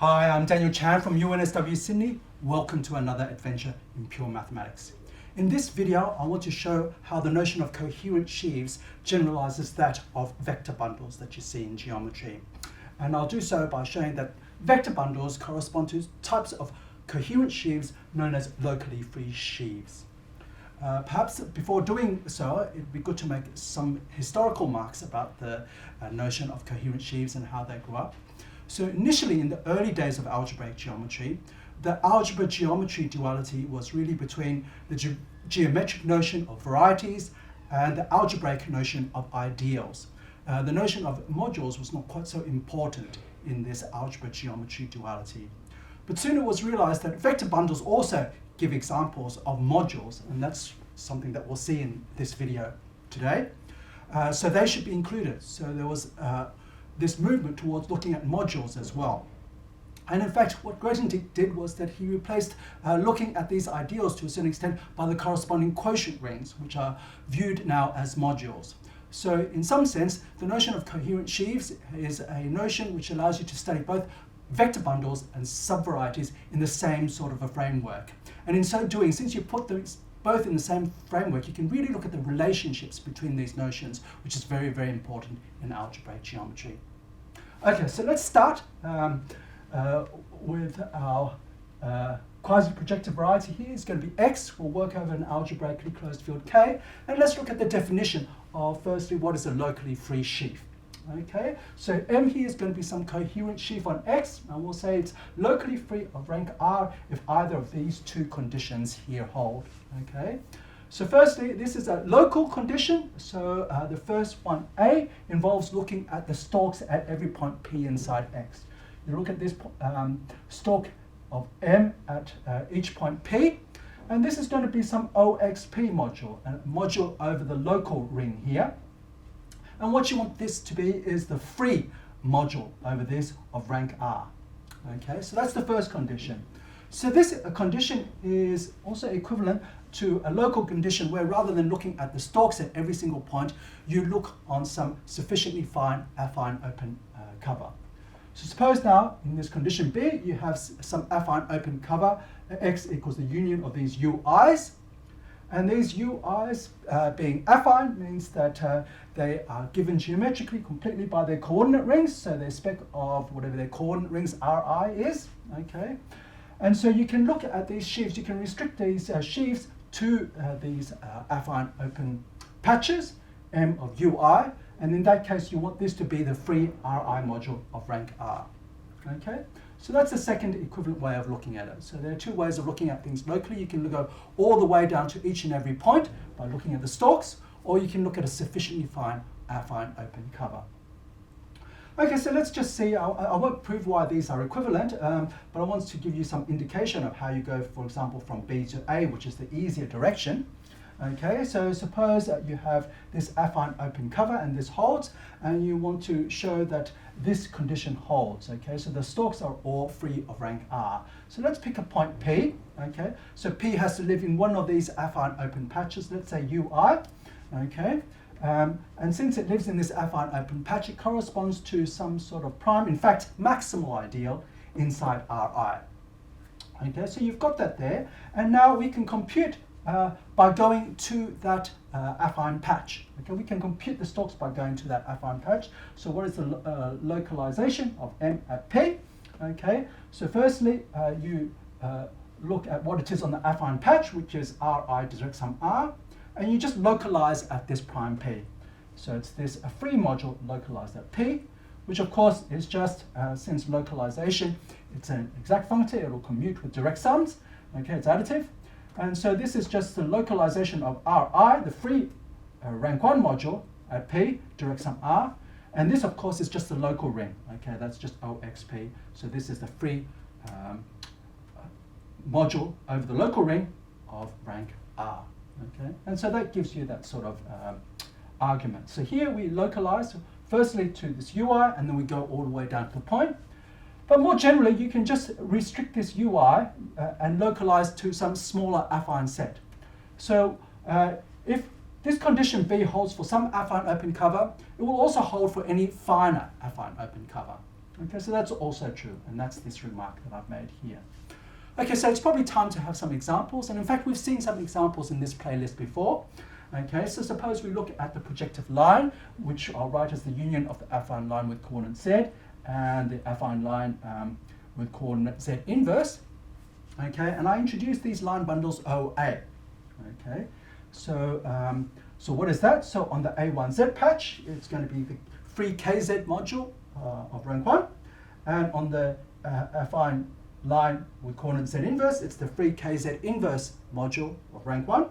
Hi, I'm Daniel Chan from UNSW Sydney. Welcome to another adventure in pure mathematics. In this video, I want to show how the notion of coherent sheaves generalizes that of vector bundles that you see in geometry. And I'll do so by showing that vector bundles correspond to types of coherent sheaves known as locally free sheaves. Perhaps before doing so, it'd be good to make some historical marks about the notion of coherent sheaves and how they grew up. So initially, in the early days of algebraic geometry, the algebra geometry duality was really between the geometric notion of varieties and the algebraic notion of ideals. The notion of modules was not quite so important in this algebra geometry duality. But soon it was realized that vector bundles also give examples of modules, and that's something that we'll see in this video today. So they should be included. So there was this movement towards looking at modules as well. And in fact, what Grothendieck did was that he replaced looking at these ideals to a certain extent by the corresponding quotient rings, which are viewed now as modules. So in some sense, the notion of coherent sheaves is a notion which allows you to study both vector bundles and subvarieties in the same sort of a framework. And in so doing, since you put them both in the same framework, you can really look at the relationships between these notions, which is very, very important in algebraic geometry. Okay, so let's start with our quasi-projective variety here. It's going to be X. We'll work over an algebraically closed field K. And let's look at the definition of, firstly, what is a locally free sheaf. Okay, so M here is going to be some coherent sheaf on X, and we'll say it's locally free of rank R if either of these two conditions here hold. Okay, so firstly, this is a local condition. So the first one, A, involves looking at the stalks at every point P inside X. You look at this stalk of M at each point P, and this is going to be some OXP module, a module over the local ring here. And what you want this to be is the free module over this of rank R. Okay, so that's the first condition. So this condition is also equivalent to a local condition where rather than looking at the stalks at every single point, you look on some sufficiently fine affine open cover. So suppose now in this condition B, you have some affine open cover, X equals the union of these UIs. And these UIs being affine means that they are given geometrically completely by their coordinate rings, so their spec of whatever their coordinate rings Ri is. Okay, and so you can look at these sheaves, you can restrict these sheaves to these affine open patches, M of Ui, and in that case you want this to be the free Ri module of rank R. Okay. So that's the second equivalent way of looking at it. So there are two ways of looking at things locally. You can go all the way down to each and every point by looking at the stalks, or you can look at a sufficiently fine affine open cover. Okay, so let's just see. I won't prove why these are equivalent, but I want to give you some indication of how you go, for example, from B to A, which is the easier direction. Okay, so suppose that you have this affine open cover and this holds, and you want to show that this condition holds. Okay, so the stalks are all free of rank R. So let's pick a point P. Okay, so P has to live in one of these affine open patches, let's say Ui. Okay, and since it lives in this affine open patch, it corresponds to some sort of prime, in fact, maximal ideal inside Ri. Okay, so you've got that there, and now we can compute by going to that affine patch. Okay, we can compute the stalks by going to that affine patch. So what is the localization of M at P? Okay, so firstly, you look at what it is on the affine patch, which is Ri direct sum R, and you just localize at this prime P. So it's this a free module localized at P, which of course is just, since localization, it's an exact functor, it will commute with direct sums. Okay, it's additive. And so this is just the localization of Ri, the free rank 1 module at P, direct sum R. And this, of course, is just the local ring. Okay, that's just OXP. So this is the free module over the local ring of rank R. Okay, and so that gives you that sort of argument. So here we localize firstly to this UI, and then we go all the way down to the point. But more generally, you can just restrict this UI and localize to some smaller affine set. So if this condition B holds for some affine open cover, it will also hold for any finer affine open cover. Okay, so that's also true, and that's this remark that I've made here. Okay, so it's probably time to have some examples, and in fact we've seen some examples in this playlist before. Okay, so suppose we look at the projective line, which I'll write as the union of the affine line with coordinate z and the affine line with coordinate z inverse. Okay, and I introduce these line bundles OA. Okay, so so what is that? So on the A1Z patch, it's going to be the free KZ module of rank 1, and on the affine line with coordinate z inverse, it's the free KZ inverse module of rank 1.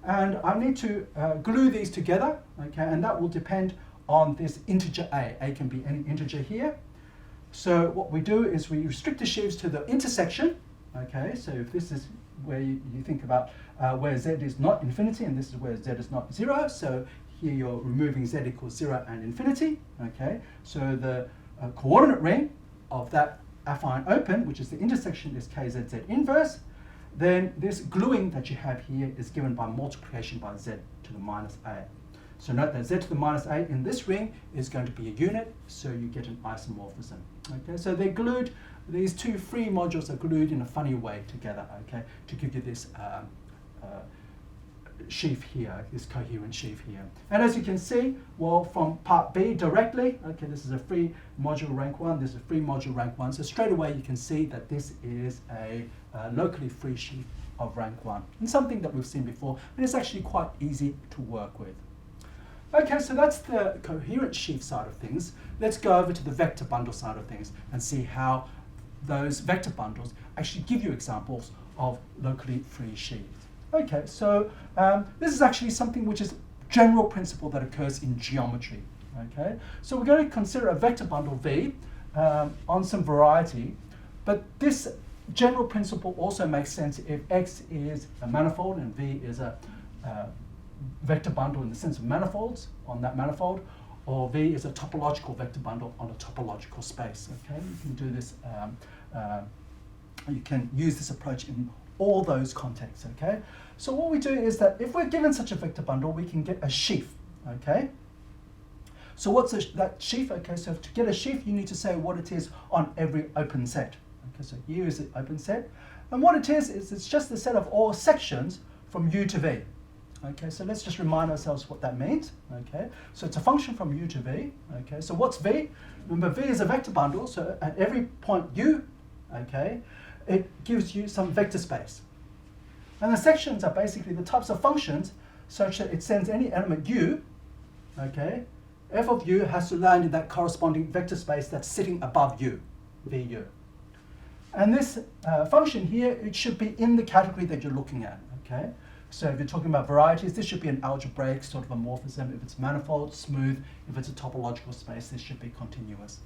And I need to glue these together, okay, and that will depend on this integer a. A can be any integer here. So what we do is we restrict the sheaves to the intersection, okay, so if this is where you think about where z is not infinity and this is where z is not 0, so here you're removing z equals 0 and infinity, okay, so the coordinate ring of that affine open, which is the intersection, is kzz inverse. Then this gluing that you have here is given by multiplication by z to the minus a. So note that z to the minus a in this ring is going to be a unit, so you get an isomorphism. Okay, so they're glued, these two free modules are glued in a funny way together, okay, to give you this sheaf here, this coherent sheaf here. And as you can see, well, from part B directly, okay, this is a free module rank 1, this is a free module rank 1, so straight away you can see that this is a locally free sheaf of rank 1, and something that we've seen before, and it's actually quite easy to work with. Okay, so that's the coherent sheaf side of things. Let's go over to the vector bundle side of things and see how those vector bundles actually give you examples of locally free sheaves. Okay, so this is actually something which is general principle that occurs in geometry. Okay, so we're going to consider a vector bundle V on some variety, but this general principle also makes sense if X is a manifold and V is a vector bundle in the sense of manifolds on that manifold, or V is a topological vector bundle on a topological space. Okay, you can do this. You can use this approach in all those contexts. Okay, so what we do is that if we're given such a vector bundle, we can get a sheaf. Okay, so what's that sheaf? Okay, so to get a sheaf, you need to say what it is on every open set. Okay, so U is the open set, and what it is it's just the set of all sections from U to V. Okay, so let's just remind ourselves what that means. Okay, so it's a function from U to V. Okay, so what's V? Remember, V is a vector bundle, so at every point U, okay, it gives you some vector space. And the sections are basically the types of functions such that it sends any element U, okay, f of U has to land in that corresponding vector space that's sitting above U, VU. And this function here, it should be in the category that you're looking at, okay? So if you're talking about varieties, this should be an algebraic sort of a morphism. If it's manifold, smooth. If it's a topological space, this should be continuous.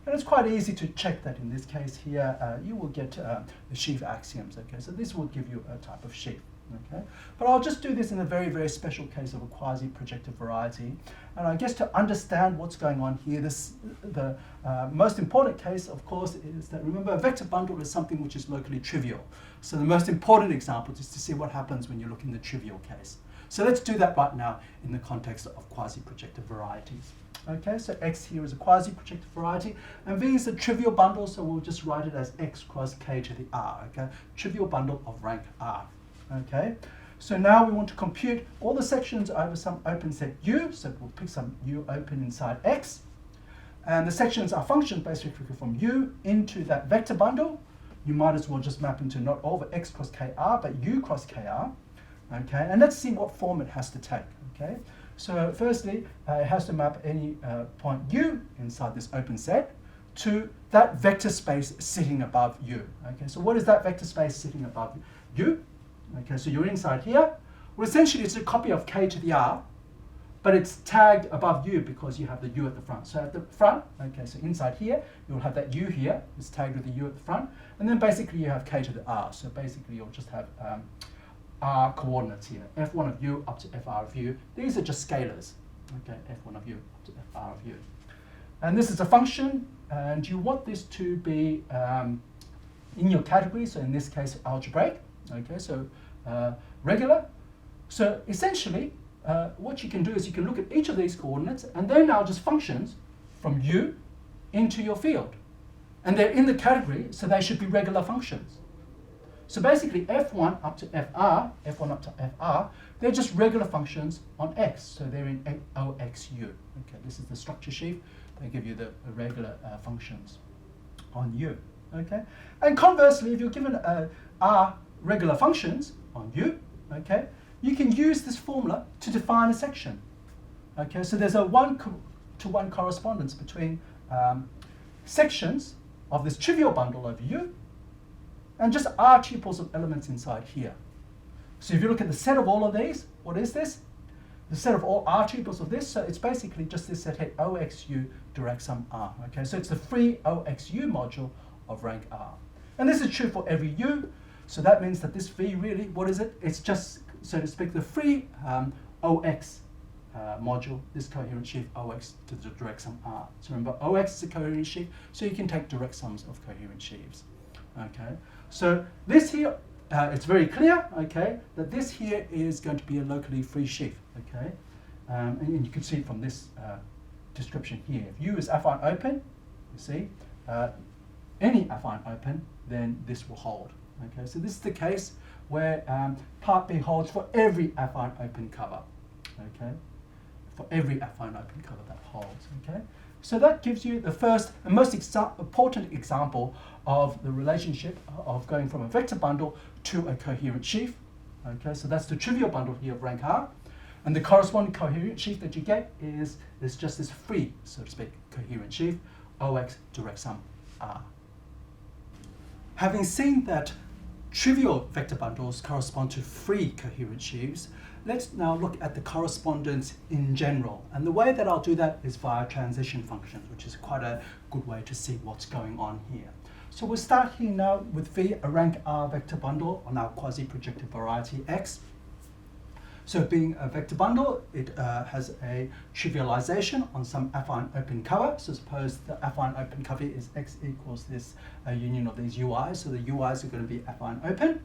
And it's quite easy to check that in this case here. You will get the sheaf axioms, okay? So this will give you a type of sheaf, okay? But I'll just do this in a very, very special case of a quasi-projective variety. And I guess to understand what's going on here, the most important case, of course, is that, remember, a vector bundle is something which is locally trivial. So the most important example is to see what happens when you look in the trivial case. So let's do that right now in the context of quasi-projective varieties. Okay, so X here is a quasi-projective variety, and V is a trivial bundle, so we'll just write it as X cross K to the R, okay? Trivial bundle of rank R, okay? So now we want to compute all the sections over some open set U, so we'll pick some U open inside X, and the sections are functions basically from U into that vector bundle. You might as well just map into not over X cross KR, but U cross KR, okay? And let's see what form it has to take, okay? So firstly, it has to map any point U inside this open set to that vector space sitting above U. Okay, so what is that vector space sitting above U? Okay, so you're inside here. Well, essentially, it's a copy of K to the R, but it's tagged above U because you have the U at the front. So at the front, okay, so inside here, you'll have that U here. It's tagged with the U at the front. And then basically, you have K to the R. So basically, you'll just have R coordinates here, F1 of U up to FR of U. These are just scalars, okay, F1 of U up to FR of U. And this is a function, and you want this to be in your category, so in this case, algebraic, okay, so regular. So essentially, what you can do is you can look at each of these coordinates, and they're now just functions from U into your field. And they're in the category, so they should be regular functions. So basically f1 up to fr, they're just regular functions on x. So they're in OXU. Okay, this is the structure sheaf. They give you the regular functions on U. Okay, and conversely, if you're given R regular functions on U, okay, you can use this formula to define a section. Okay, so there's a one-to-one correspondence between sections of this trivial bundle over U and just R tuples of elements inside here. So if you look at the set of all of these, what is this? The set of all R tuples of this, so it's basically just this set here, OXU direct sum R. Okay, so it's the free OXU module of rank R. And this is true for every U, so that means that this V really, what is it? It's just, so to speak, the free OX module, this coherent sheaf OX to the direct sum R. So remember, OX is a coherent sheaf, so you can take direct sums of coherent sheaves. Okay, so this here, it's very clear, okay, that this here is going to be a locally free sheaf, okay, and you can see from this description here, if U is affine open, you see, any affine open, then this will hold. Okay, so this is the case where part B holds for every affine open cover. Okay, for every affine open cover that holds. Okay, so that gives you the first and most important example of the relationship of going from a vector bundle to a coherent sheaf. Okay, so that's the trivial bundle here of rank R, and the corresponding coherent sheaf that you get is just this free, so to speak, coherent sheaf, OX direct sum R. Having seen that trivial vector bundles correspond to free coherent sheaves, let's now look at the correspondence in general. And the way that I'll do that is via transition functions, which is quite a good way to see what's going on here. So we'll start here now with V, a rank R vector bundle on our quasi-projective variety X. So being a vector bundle, it has a trivialization on some affine open cover. So suppose the affine open cover is X equals this union of these UIs. So the UIs are going to be affine open.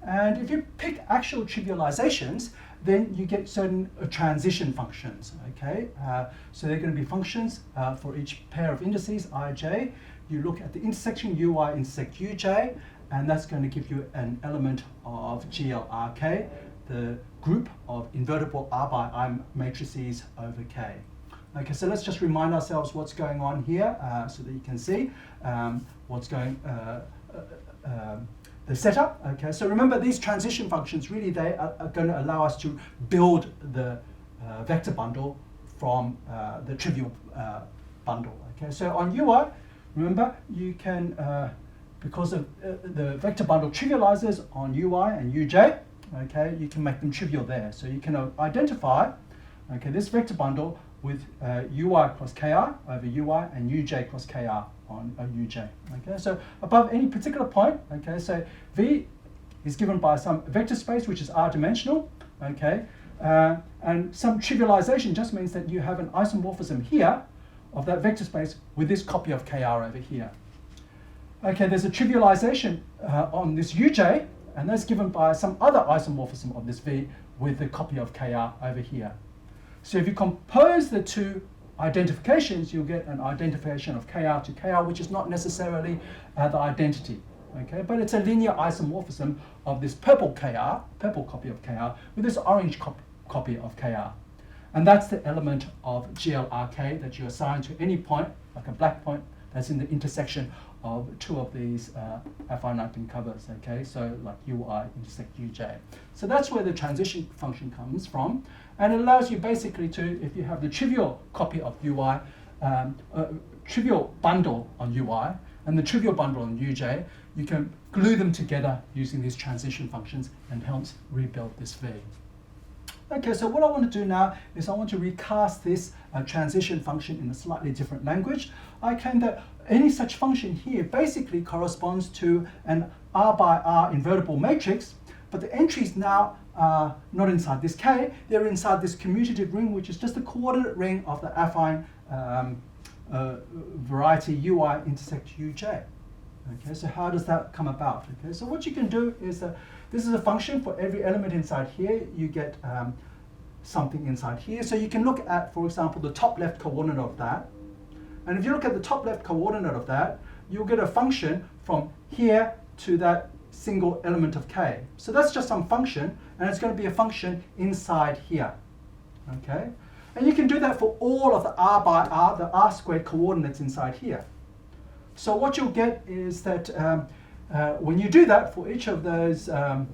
And if you pick actual trivializations, then you get certain transition functions, okay? So they're going to be functions for each pair of indices, ij. You look at the intersection ui intersect uj, and that's going to give you an element of GLRK, the group of invertible R by I matrices over K. Okay, so let's just remind ourselves what's going on here so that you can see what's going the setup. Okay, so remember these transition functions really they are going to allow us to build the vector bundle from the trivial bundle. Okay, so on UI, remember you can because of the vector bundle trivializes on UI and UJ. Okay, you can make them trivial there. So you can identify, okay, this vector bundle with UI cross KR over UI and UJ cross KR on UJ. Okay, so above any particular point, okay, so V is given by some vector space which is R-dimensional, okay, and some trivialization just means that you have an isomorphism here of that vector space with this copy of KR over here. Okay, there's a trivialization on this UJ, and that's given by some other isomorphism of this V with the copy of KR over here. So if you compose the two identifications, you'll get an identification of KR to KR, which is not necessarily the identity, okay? But it's a linear isomorphism of this purple KR, purple copy of KR, with this orange copy of KR. And that's the element of GLRK that you assign to any point, like a black point, that's in the intersection of two of these affine open covers, okay? So like UI intersect UJ. So that's where the transition function comes from. And it allows you basically to, if you have the trivial copy of UI, trivial bundle on UI, and the trivial bundle on UJ, you can glue them together using these transition functions and helps rebuild this V. Okay, so what I want to do now is I want to recast this transition function in a slightly different language. I claim that any such function here basically corresponds to an R by R invertible matrix, but the entries now are not inside this K, they're inside this commutative ring, which is just the coordinate ring of the affine variety UI intersect UJ. Okay, so how does that come about? Okay, so what you can do is this is a function for every element inside here. You get something inside here. So you can look at, for example, the top left coordinate of that, And if you look at the top left coordinate of that, you'll get a function from here to that single element of k. So that's just some function, and it's going to be a function inside here. Okay? And you can do that for all of the r by r, the r squared coordinates inside here. So what you'll get is that when you do that for each of those r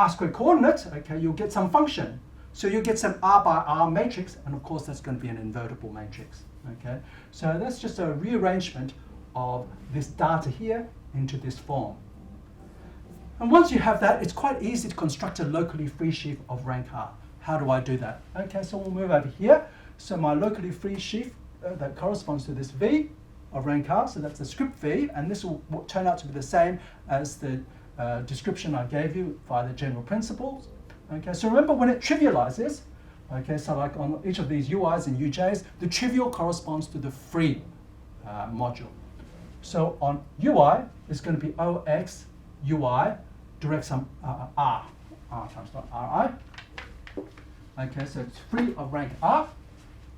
squared coordinates, okay, you'll get some function. So you'll get some r by r matrix, and of course that's going to be an invertible matrix. Okay? So that's just a rearrangement of this data here into this form. And once you have that, it's quite easy to construct a locally free sheaf of rank r. How do I do that? Okay, so we'll move over here. So my locally free sheaf that corresponds to this V of rank r, so that's the script V, and this will turn out to be the same as the description I gave you via the general principles. Okay, so remember when it trivializes, okay, so like on each of these UIs and UJs, the trivial corresponds to the free module. So on UI, it's going to be OX UI direct sum R times dot RI. Okay, so it's free of rank R,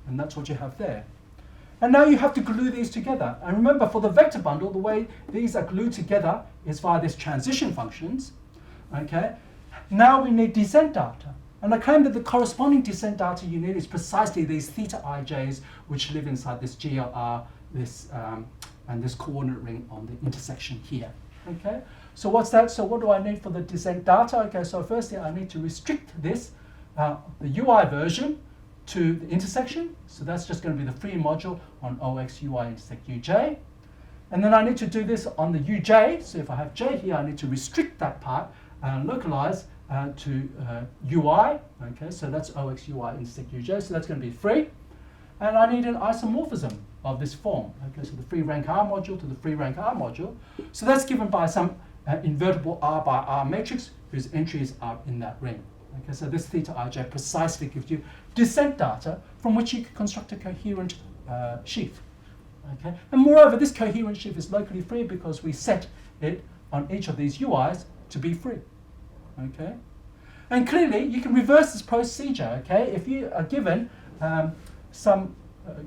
and that's what you have there. And now you have to glue these together. And remember, for the vector bundle, the way these are glued together is via these transition functions. Okay, now we need descent data. And I claim that the corresponding descent data you need is precisely these theta ij's, which live inside this GLR, this and this coordinate ring on the intersection here. Okay, so what's that? So what do I need for the descent data? Okay, so firstly I need to restrict this, the UI version, to the intersection. So that's just going to be the free module on OX UI intersect UJ. And then I need to do this on the UJ. So if I have J here, I need to restrict that part and localize to UI. Okay, so that's OX UI intersect UJ. So that's going to be free. And I need an isomorphism of this form. Okay, so the free rank R module to the free rank R module. So that's given by some invertible R by R matrix whose entries are in that ring. Okay, so this theta ij precisely gives you descent data from which you can construct a coherent sheaf. Okay, and moreover, this coherent sheaf is locally free because we set it on each of these UIs to be free. Okay, and clearly you can reverse this procedure. Okay, if you are given some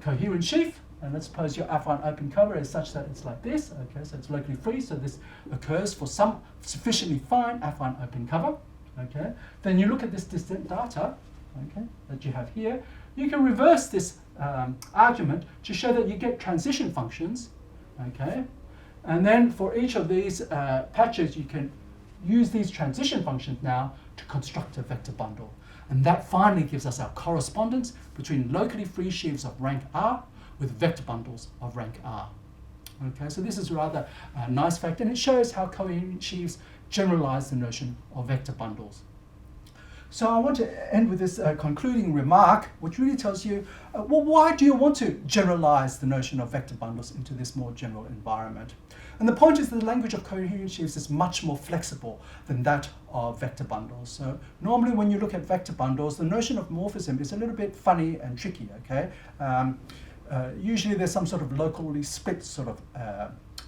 coherent sheaf, and let's suppose your affine open cover is such that it's like this. Okay, so it's locally free, so this occurs for some sufficiently fine affine open cover. Okay, then you look at this descent data, okay, that you have here. You can reverse this argument to show that you get transition functions, okay, and then for each of these patches, you can use these transition functions now to construct a vector bundle, and that finally gives us our correspondence between locally free sheaves of rank R with vector bundles of rank R. Okay, so this is rather a nice fact, and it shows how coherent sheaves generalize the notion of vector bundles. So I want to end with this concluding remark, which really tells you, well, why do you want to generalize the notion of vector bundles into this more general environment? And the point is that the language of coherent sheaves is much more flexible than that of vector bundles. So normally when you look at vector bundles, the notion of morphism is a little bit funny and tricky, okay? Usually there's some sort of locally split sort of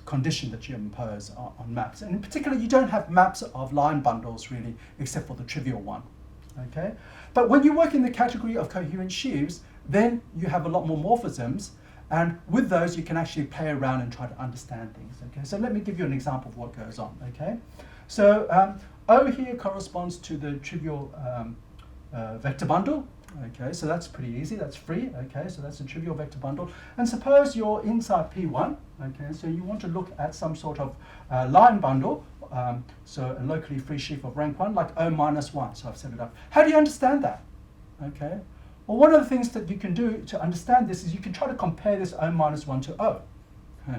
condition that you impose on maps. And in particular, you don't have maps of line bundles really, except for the trivial one. Okay? But when you work in the category of coherent sheaves, then you have a lot more morphisms, and with those you can actually play around and try to understand things. Okay? So let me give you an example of what goes on. Okay? So O here corresponds to the trivial vector bundle. Okay, so that's pretty easy, that's free. Okay, so that's a trivial vector bundle. And suppose you're inside P1, okay, so you want to look at some sort of line bundle, so a locally free sheaf of rank 1, like O minus 1, so I've set it up. How do you understand that? Okay, well, one of the things that you can do to understand this is you can try to compare this O minus 1 to O.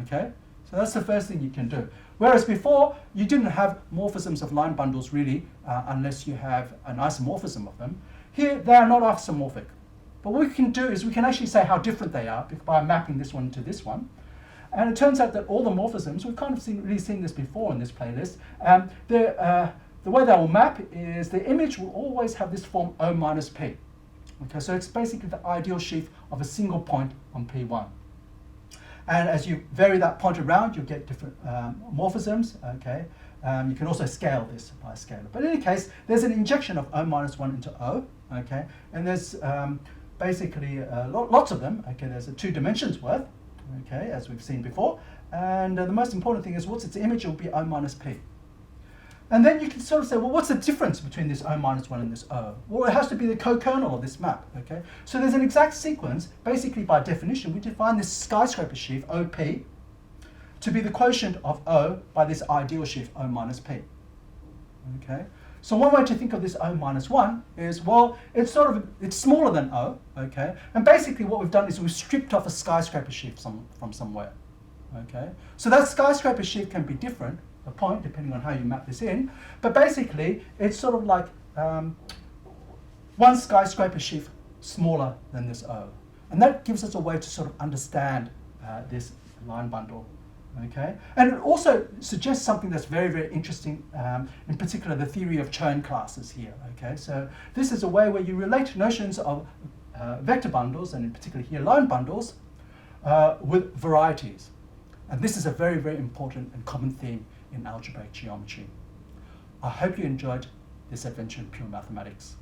Okay, so that's the first thing you can do. Whereas before, you didn't have morphisms of line bundles really, unless you have an isomorphism of them. Here, they are not isomorphic. But what we can do is we can actually say how different they are by mapping this one to this one. And it turns out that all the morphisms, we've kind of really seen this before in this playlist, the way they will map is the image will always have this form O minus P. Okay, so it's basically the ideal sheaf of a single point on P1. And as you vary that point around, you'll get different morphisms, okay? You can also scale this by a scalar. But in any case, there's an injection of O minus 1 into O, okay? And there's basically lots of them, okay? There's 2 dimensions worth, okay, as we've seen before. And the most important thing is what's its image? It will be O minus P. And then you can sort of say, well, what's the difference between this O minus 1 and this O? Well, it has to be the co-kernel of this map, okay? So there's an exact sequence. Basically, by definition, we define this skyscraper sheaf, OP, to be the quotient of O by this ideal sheaf, O minus P, okay? So one way to think of this O minus 1 is, well, it's smaller than O, okay? And basically what we've done is we've stripped off a skyscraper sheaf from somewhere, okay? So that skyscraper sheaf can be different, a point, depending on how you map this in. But basically, it's sort of like one skyscraper sheaf smaller than this O. And that gives us a way to sort of understand this line bundle. Okay? And it also suggests something that's very, very interesting, in particular the theory of Chern classes here. Okay? So this is a way where you relate notions of vector bundles, and in particular here line bundles, with varieties. And this is a very, very important and common theme in algebraic geometry. I hope you enjoyed this adventure in pure mathematics.